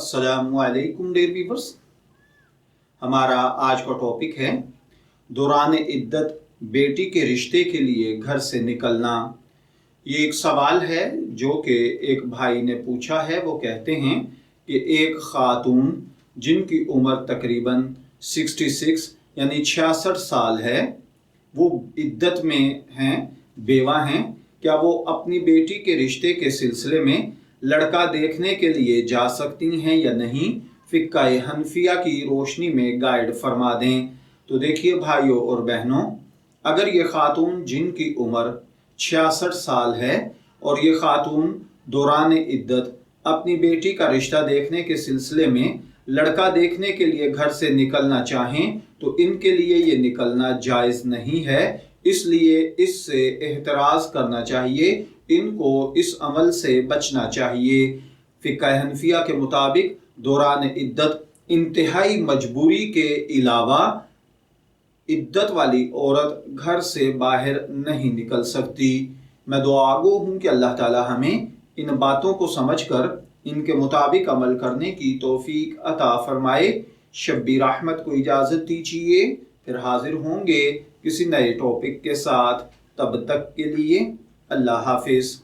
अस्सलामुअलैकुम dear viewers. हमारा आज का टॉपिक है दौरान इद्दत बेटी के रिश्ते के लिए घर से निकलना। ये एक सवाल है जो कि एक भाई ने पूछा है। वो कहते हैं कि एक खातून जिनकी उम्र तकरीबन 66 यानी 66 साल है, वो इद्दत में हैं, बेवा हैं, क्या वो अपनी बेटी के रिश्ते के सिलसिले में लड़का देखने के लिए जा सकती हैं या नहीं? फ़िक़्ह हनफिया की रोशनी में गाइड फरमा दें। तो देखिए भाइयों और बहनों, अगर ये खातून जिनकी उम्र 66 साल है और ये खातून दौरान इद्दत अपनी बेटी का रिश्ता देखने के सिलसिले में लड़का देखने के लिए घर से निकलना चाहें तो इनके लिए ये निकलना जायज़ नहीं है। इसलिए इससे एहतराज़ करना चाहिए, इनको इस अमल से बचना चाहिए। फ़िक़्ह हनफिया के मुताबिक दौरान इद्दत इंतहाई मजबूरी के अलावा इद्दत वाली औरत घर से बाहर नहीं निकल सकती। मैं दुआगो हूँ कि अल्लाह ताला हमें इन बातों को समझकर इनके मुताबिक अमल करने की तौफीक अता फरमाए। शब्बीर अहमद को इजाज़त दीजिए, फिर हाजिर होंगे किसी नए टॉपिक के साथ। तब तक के लिए अल्लाह हाफिज़।